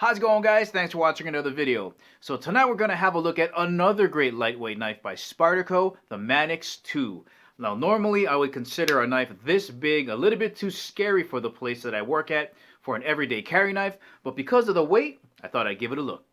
How's it going, guys? Thanks for watching another video. So tonight we're going to have a look at another great lightweight knife by Spyerco, the Manix 2. Now normally I would consider a knife this big a little bit too scary for the place that I work at for an everyday carry knife, but because of the weight, I thought I'd give it a look.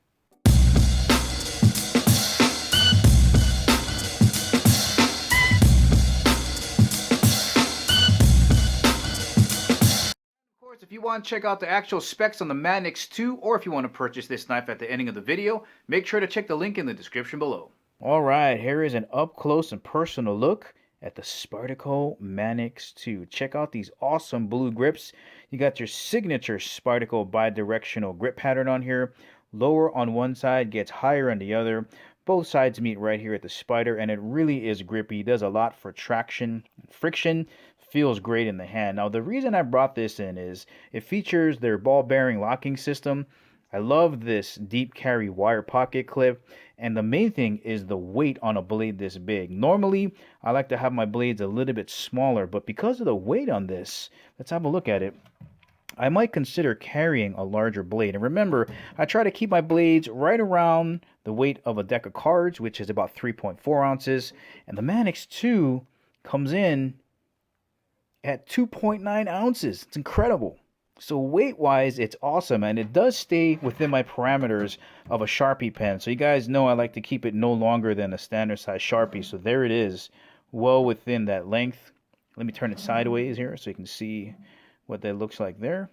If you want to check out the actual specs on the Manix 2, or if you want to purchase this knife at the ending of the video, make sure to check the link in the description below. Alright, here is an up close and personal look at the Spyerco Manix 2. Check out these awesome blue grips. You got your signature Spyerco bi-directional grip pattern on here. Lower on one side, gets higher on the other. Both sides meet right here at the spider, and it really is grippy. Does a lot for traction, friction. Feels great in the hand. Now the reason I brought this in is it features their ball bearing locking system. I love this deep carry wire pocket clip, and the main thing is the weight on a blade this big. Normally I like to have my blades a little bit smaller, but because of the weight on this, let's have a look at it. I might consider carrying a larger blade. And remember, I try to keep my blades right around the weight of a deck of cards, which is about 3.4 ounces, and the Manix 2 comes in at 2.9 ounces. It's incredible. So weight-wise, it's awesome, and it does stay within my parameters of a Sharpie pen. So you guys know I like to keep it no longer than a standard size Sharpie. So there it is, well within that length. Let me turn it sideways here so you can see what that looks like there.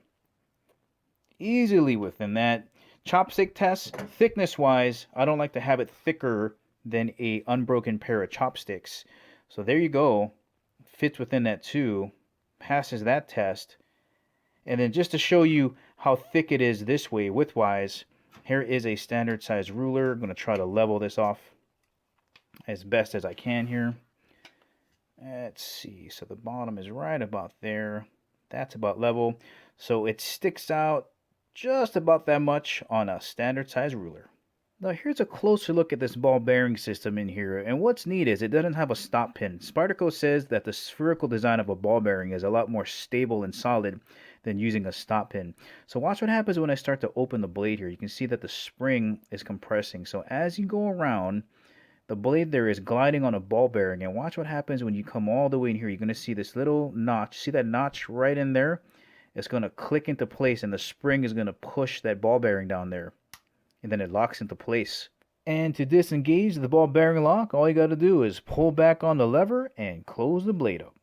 Easily within that. Chopstick test, thickness-wise, I don't like to have it thicker than a unbroken pair of chopsticks. So there you go. Fits within that too. Passes that test. And then just to show you how thick it is this way widthwise, here is a standard size ruler. I'm going to try to level this off as best as I can here. Let's see, so the bottom is right about there. That's about level. So it sticks out just about that much on a standard size ruler. Now here's a closer look at this ball bearing system in here, and what's neat is it doesn't have a stop pin. Spyerco says that the spherical design of a ball bearing is a lot more stable and solid than using a stop pin. So watch what happens when I start to open the blade here. You can see that the spring is compressing. So as you go around, the blade there is gliding on a ball bearing, and watch what happens when you come all the way in here. You're going to see this little notch. See that notch right in there? It's going to click into place, and the spring is going to push that ball bearing down there. And then it locks into place. And to disengage the ball bearing lock, all you got to do is pull back on the lever and close the blade up.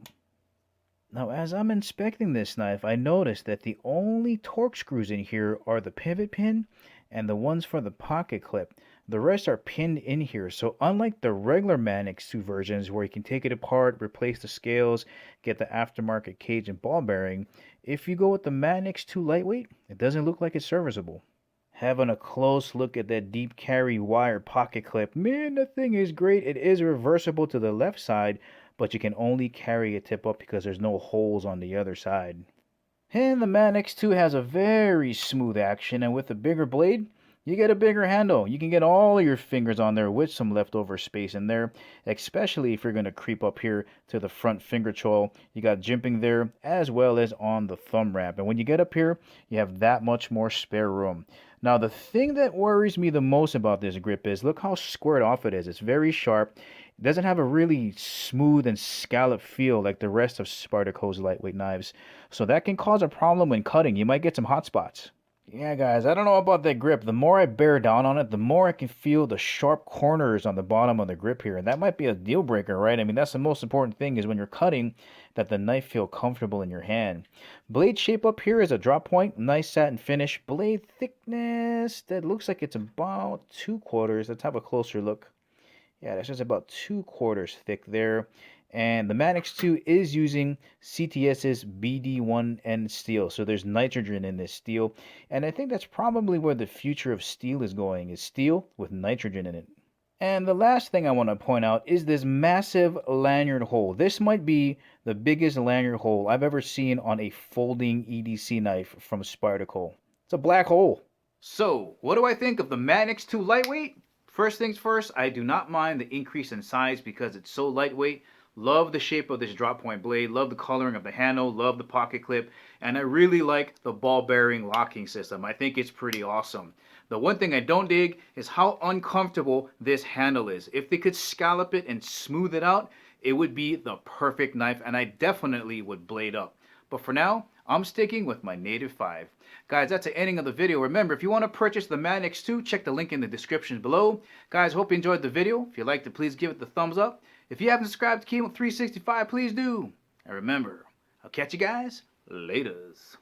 Now as I'm inspecting this knife, I noticed that the only torque screws in here are the pivot pin and the ones for the pocket clip. The rest are pinned in here, so unlike the regular Manix 2 versions where you can take it apart, replace the scales, get the aftermarket cage and ball bearing, if you go with the Manix 2 lightweight, it doesn't look like it's serviceable. Having a close look at that deep carry wire pocket clip, man, that thing is great. It is reversible to the left side, but you can only carry a tip up because there's no holes on the other side. And the Manix 2 has a very smooth action, and with a bigger blade, you get a bigger handle. You can get all of your fingers on there with some leftover space in there, especially if you're going to creep up here to the front finger choil. You got jimping there as well as on the thumb ramp. And when you get up here, you have that much more spare room. Now, the thing that worries me the most about this grip is look how squared off it is. It's very sharp. It doesn't have a really smooth and scallop feel like the rest of Spyerco's lightweight knives. So that can cause a problem when cutting. You might get some hot spots. Yeah, guys, I don't know about that grip. The more I bear down on it, the more I can feel the sharp corners on the bottom of the grip here. And that might be a deal breaker, right? I mean, that's the most important thing is when you're cutting that the knife feel comfortable in your hand. Blade shape up here is a drop point. Nice satin finish. Blade thickness, that looks like it's about 2/4. Let's have a closer look. Yeah, that's just about 2/4 thick there. And the Manix 2 is using CTS's BD1N steel. So there's nitrogen in this steel. And I think that's probably where the future of steel is going, is steel with nitrogen in it. And the last thing I want to point out is this massive lanyard hole. This might be the biggest lanyard hole I've ever seen on a folding EDC knife from Spyerco. It's a black hole. So, what do I think of the Manix 2 lightweight? First things first, I do not mind the increase in size because it's so lightweight. Love the shape of this drop point blade, love the coloring of the handle, love the pocket clip, and I really like the ball bearing locking system. I think it's pretty awesome. The one thing I don't dig is how uncomfortable this handle is. If they could scallop it and smooth it out, it would be the perfect knife, and I definitely would blade up. But for now, I'm sticking with my native 5. Guys, that's the ending of the video. Remember, if you want to purchase the Manix 2, check the link in the description below. Guys, hope you enjoyed the video. If you liked it, please give it the thumbs up. If you haven't subscribed to Kimo 365, please do. And remember, I'll catch you guys laters.